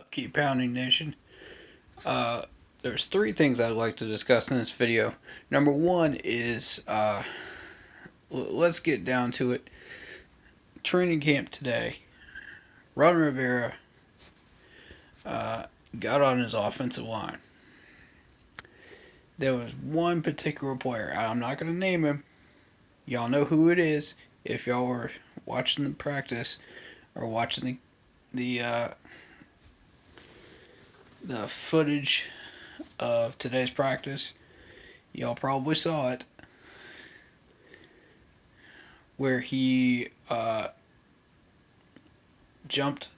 up, Keep Pounding Nation? There's three things I'd like to discuss in this video. Number one is, let's get down to it. Training camp today, Ron Rivera got on his offensive line. There was one particular player, I'm not going to name him. Y'all know who it is if y'all were watching the practice or watching the footage of today's practice. Y'all probably saw it, where he jumped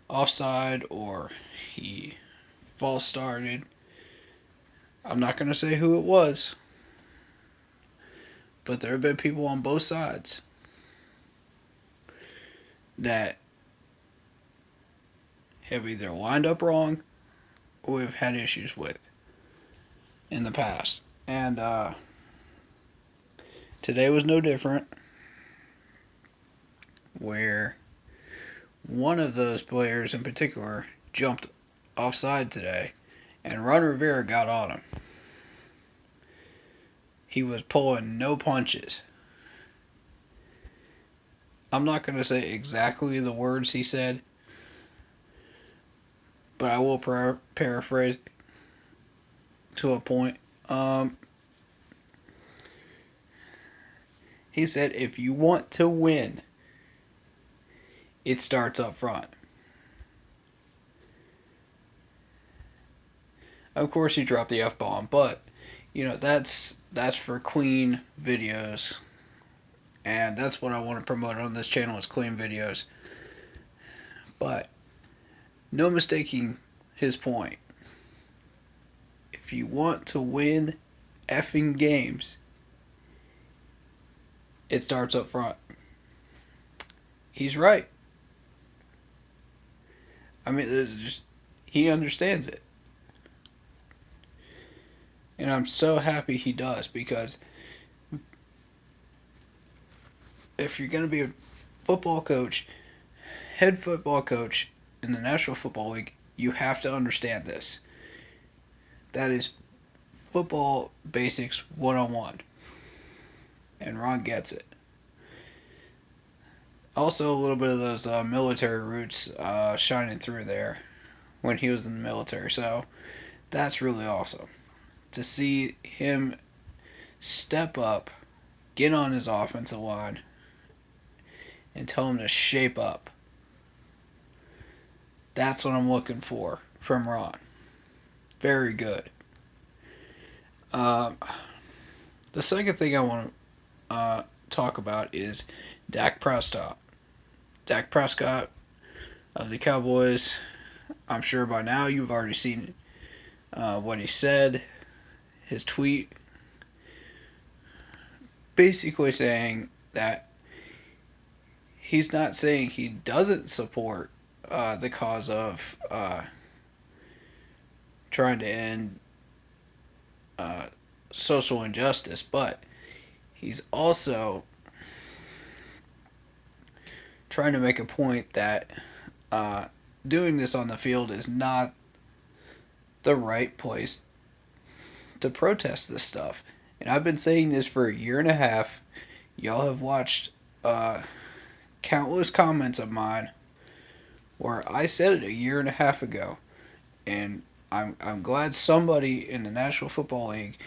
offside or he false started. I'm not going to say who it was, but there have been people on both sides that have either lined up wrong or we've had issues with in the past. And today was no different, where one of those players in particular jumped offside today, and Ron Rivera got on him. He was pulling no punches. I'm not going to say exactly the words he said, but I will paraphrase to a point. He said, if you want to win, it starts up front. Of course, he dropped the F-bomb, but that's for clean videos, and that's what I want to promote on this channel is clean videos. But no mistaking his point. If you want to win effing games, it starts up front. He's right. I mean, he understands it. And I'm so happy he does, because if you're going to be a football coach, head football coach in the National Football League, you have to understand this. That is football basics 101. And Ron gets it. Also, a little bit of those military roots shining through there when he was in the military. So that's really awesome to see him step up, get on his offensive line, and tell him to shape up. That's what I'm looking for from Ron. Very good. The second thing I want to talk about is Dak Prescott. Dak Prescott of the Cowboys. I'm sure by now you've already seen what he said. His tweet basically saying that he's not saying he doesn't support the cause of trying to end social injustice, but he's also trying to make a point that doing this on the field is not the right place to protest this stuff. And I've been saying this for a year and a half. Y'all have watched countless comments of mine where I said it a year and a half ago. And I'm glad somebody in the National Football League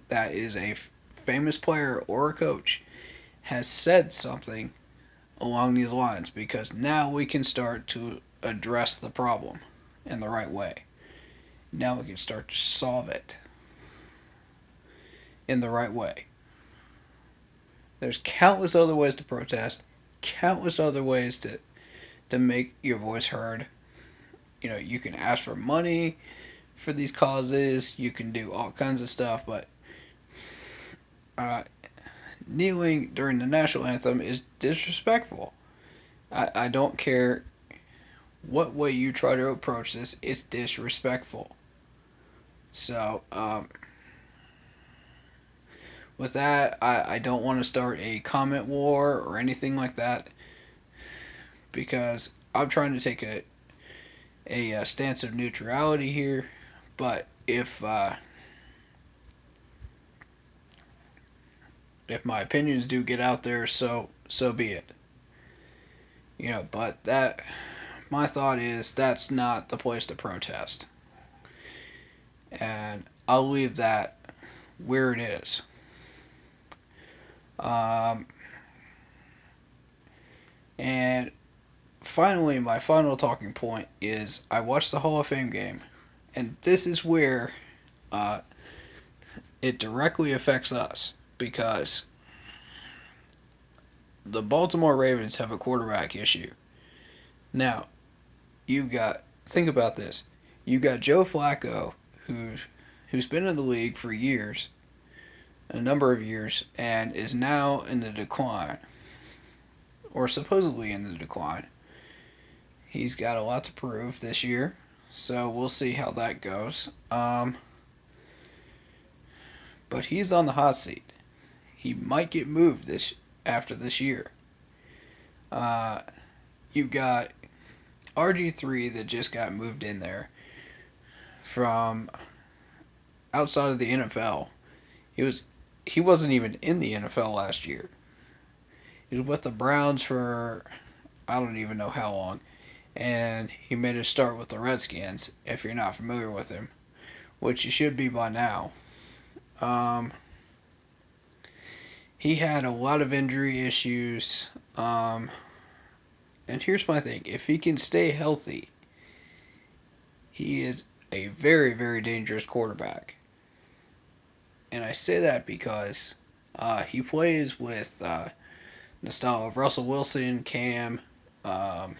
that is a famous player or a coach has said something along these lines, because now we can start to address the problem in the right way. Now we can start to solve it in the right way. There's countless other ways to protest, countless other ways to make your voice heard. You can ask for money for these causes, you can do all kinds of stuff, but kneeling during the national anthem is disrespectful. I don't care what way you try to approach this, it's disrespectful. So, with that, I don't want to start a comment war or anything like that, because I'm trying to take a stance of neutrality here, but if my opinions do get out there, so be it. But that my thought is that's not the place to protest, and I'll leave that where it is. Um, and finally, my final talking point is I watched the Hall of Fame game, and this is where uh, it directly affects us because the Baltimore Ravens have a quarterback issue. Now, you got think about this. You got Joe Flacco, who's been in the league for years, a number of years, and is now in the decline, or supposedly in the decline. He's got a lot to prove this year, so we'll see how that goes. But he's on the hot seat. He might get moved this after this year. Uh, you've got RG3 that just got moved in there from outside of the NFL. He wasn't even in the NFL last year. He was with the Browns for I don't even know how long, and he made a start with the Redskins. If you're not familiar with him, which you should be by now, um, he had a lot of injury issues. And here's my thing: if he can stay healthy, he is a very very dangerous quarterback. And I say that because he plays with the style of Russell Wilson, Cam, um,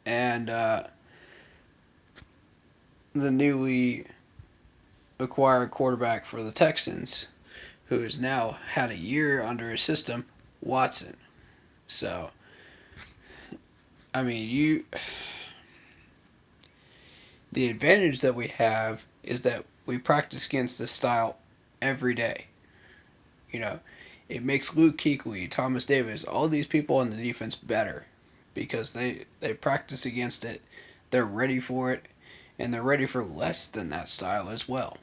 and the newly acquired quarterback for the Texans, who has now had a year under his system, Watson. So, I mean, the advantage that we have is that we practice against this style every day. You know, it makes Luke Kuechly, Thomas Davis, all these people on the defense better because they practice against it, they're ready for it, and they're ready for less than that style as well.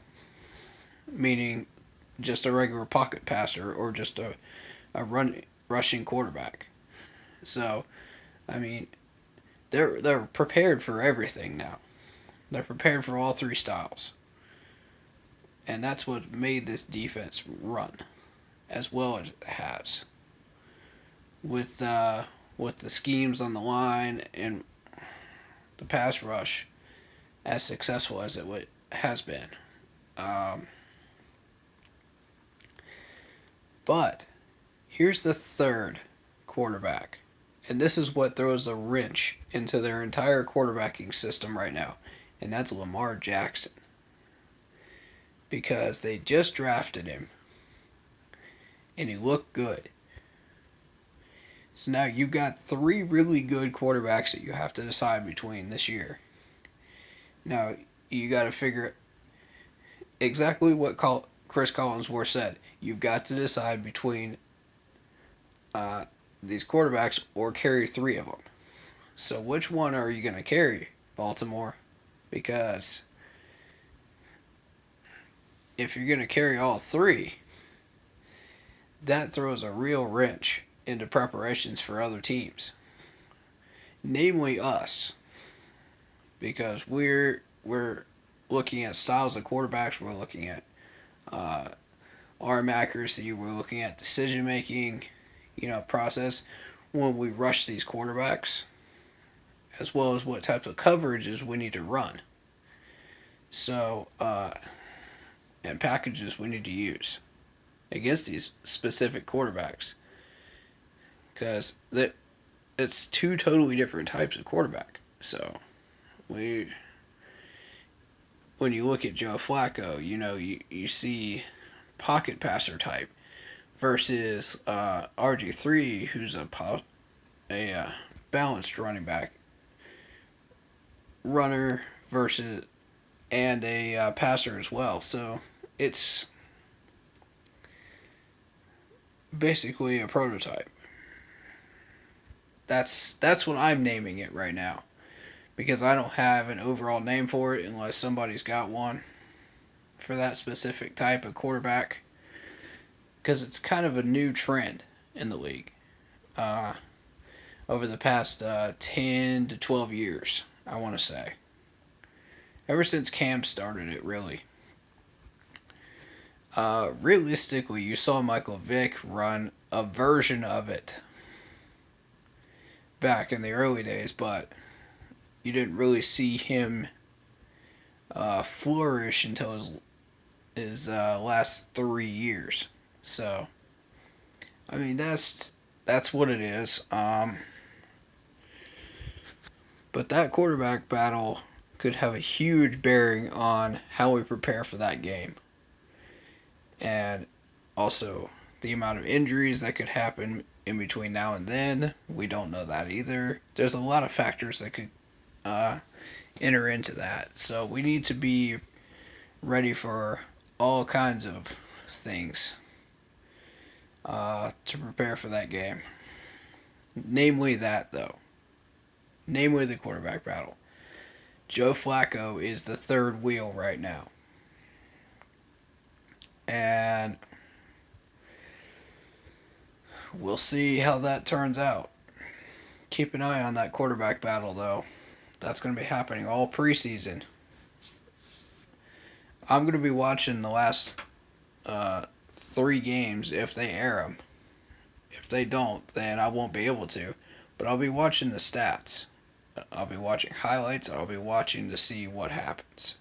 Meaning just a regular pocket passer or just a rushing quarterback. So, I mean, they're prepared for everything now. They're prepared for all three styles. And that's what made this defense run as well as it has. With the schemes on the line and the pass rush as successful as has been. Um, but here's the third quarterback. And this is what throws a wrench into their entire quarterbacking system right now. And that's Lamar Jackson. Because they just drafted him. And he looked good. So now you've got three really good quarterbacks that you have to decide between this year. Now, you got to figure exactly what Chris Collinsworth said. You've got to decide between these quarterbacks or carry three of them. So which one are you going to carry, Baltimore? Because if you're going to carry all three, that throws a real wrench into preparations for other teams, namely us, because we're looking at styles of quarterbacks, we're looking at uh, arm accuracy, we're looking at decision making, process when we rush these quarterbacks, as well as what types of coverages we need to run. So and packages we need to use against these specific quarterbacks, because it's two totally different types of quarterback. So we when you look at Joe Flacco, you see pocket passer type versus RG3, who's a balanced running back, runner versus and a passer as well. So it's basically a prototype. That's what I'm naming it right now. because I don't have an overall name for it unless somebody's got one for that specific type of quarterback. Because it's kind of a new trend in the league uh, over the past 10 to 12 years, I want to say. Ever since Cam started it, really. Realistically, you saw Michael Vick run a version of it back in the early days, but you didn't really see him flourish until his last 3 years. So, I mean, that's what it is. But that quarterback battle could have a huge bearing on how we prepare for that game, and also the amount of injuries that could happen in between now and then. We don't know that either. There's a lot of factors that could uh, enter into that. So we need to be ready for all kinds of things to prepare for that game. Namely, that though. Namely, the quarterback battle. Joe Flacco is the third wheel right now. And we'll see how that turns out. Keep an eye on that quarterback battle, though. That's going to be happening all preseason. I'm going to be watching the last 3 games if they air them. If they don't, then I won't be able to. But I'll be watching the stats. I'll be watching highlights. I'll be watching to see what happens.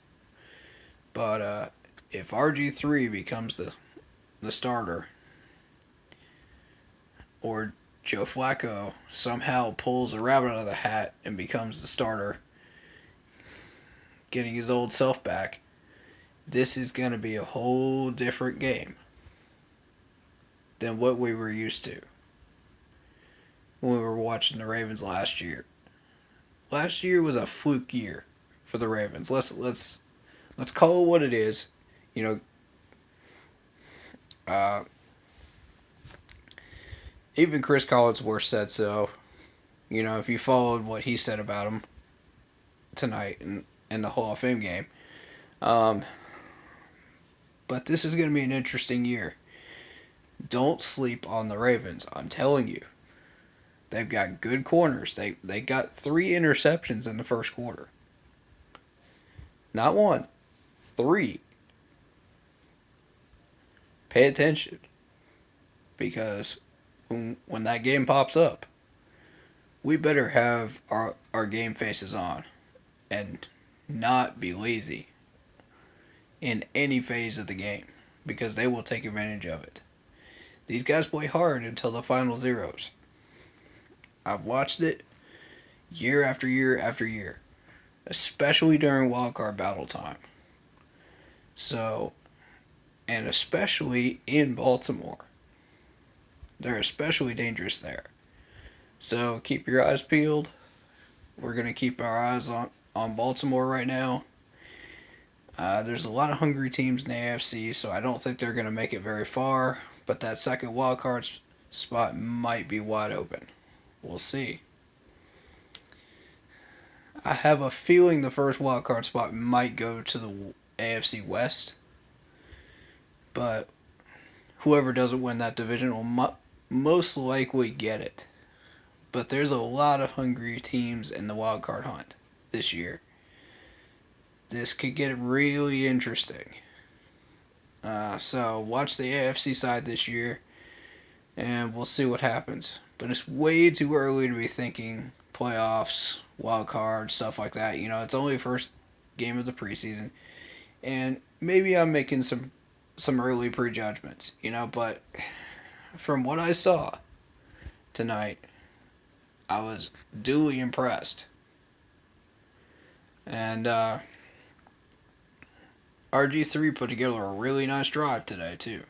But if RG3 becomes the starter, or Joe Flacco somehow pulls a rabbit out of the hat and becomes the starter, getting his old self back, this is going to be a whole different game than what we were used to when we were watching the Ravens last year. Last year was a fluke year for the Ravens. Let's call it what it is. You know, uh, even Chris Collinsworth said so. You know, if you followed what he said about him tonight in the Hall of Fame game. Um, but this is going to be an interesting year. Don't sleep on the Ravens. I'm telling you. They've got good corners. They got 3 interceptions in the first quarter. Not 1, 3. Pay attention. Because when that game pops up, we better have our game faces on and not be lazy in any phase of the game, because they will take advantage of it. These guys play hard until the final zeros. I've watched it year after year after year, especially during wildcard battle time. So, and especially in Baltimore. They're especially dangerous there. So keep your eyes peeled. We're going to keep our eyes on Baltimore right now. There's a lot of hungry teams in the AFC, so I don't think they're going to make it very far. But that second wild card spot might be wide open. We'll see. I have a feeling the first wild card spot might go to the AFC West. But whoever doesn't win that division will most likely get it. But there's a lot of hungry teams in the wild card hunt this year. This could get really interesting. So watch the AFC side this year, and we'll see what happens. But it's way too early to be thinking playoffs, wild card, stuff like that. You know, it's only the first game of the preseason, and maybe I'm making some early prejudgments. You know, but from what I saw tonight, I was duly impressed. And RG3 put together a really nice drive today, too.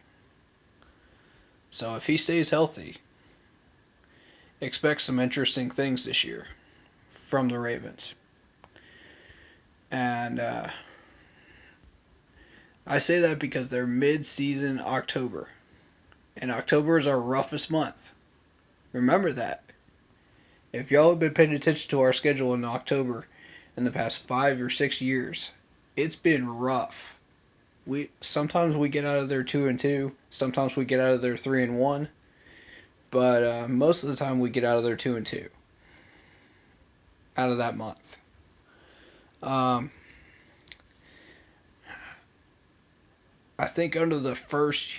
So if he stays healthy, expect some interesting things this year from the Ravens. And I say that because they're mid-season October. And October is our roughest month. Remember that. If y'all have been paying attention to our schedule in October, in the past 5 or 6 years, it's been rough. We sometimes we get out of there 2-2, sometimes we get out of there 3-1, but most of the time we get out of there 2-2 out of that month. Um, I think under the first,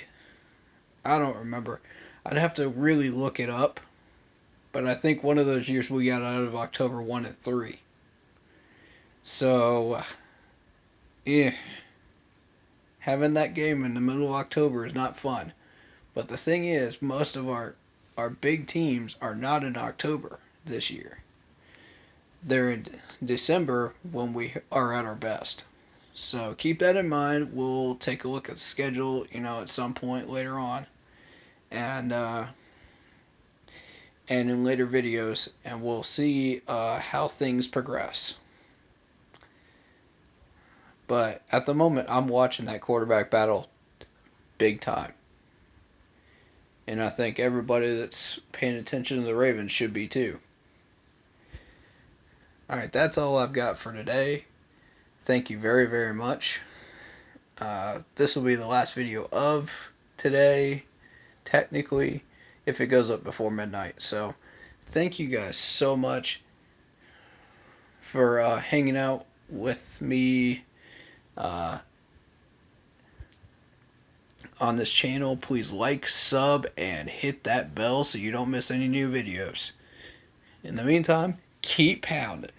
I don't remember. I'd have to really look it up, but I think one of those years we got out of October 1-3. So, yeah, having that game in the middle of October is not fun. But the thing is, most of our big teams are not in October this year. They're in December when we are at our best. So keep that in mind. We'll take a look at the schedule, at some point later on, and in later videos, and we'll see how things progress. But at the moment, I'm watching that quarterback battle big time. And I think everybody that's paying attention to the Ravens should be too. Alright, that's all I've got for today. Thank you very, very much. This will be the last video of today, technically, if it goes up before midnight. So, thank you guys so much for hanging out with me on this channel. Please like, sub, and hit that bell so you don't miss any new videos. In the meantime, keep pounding.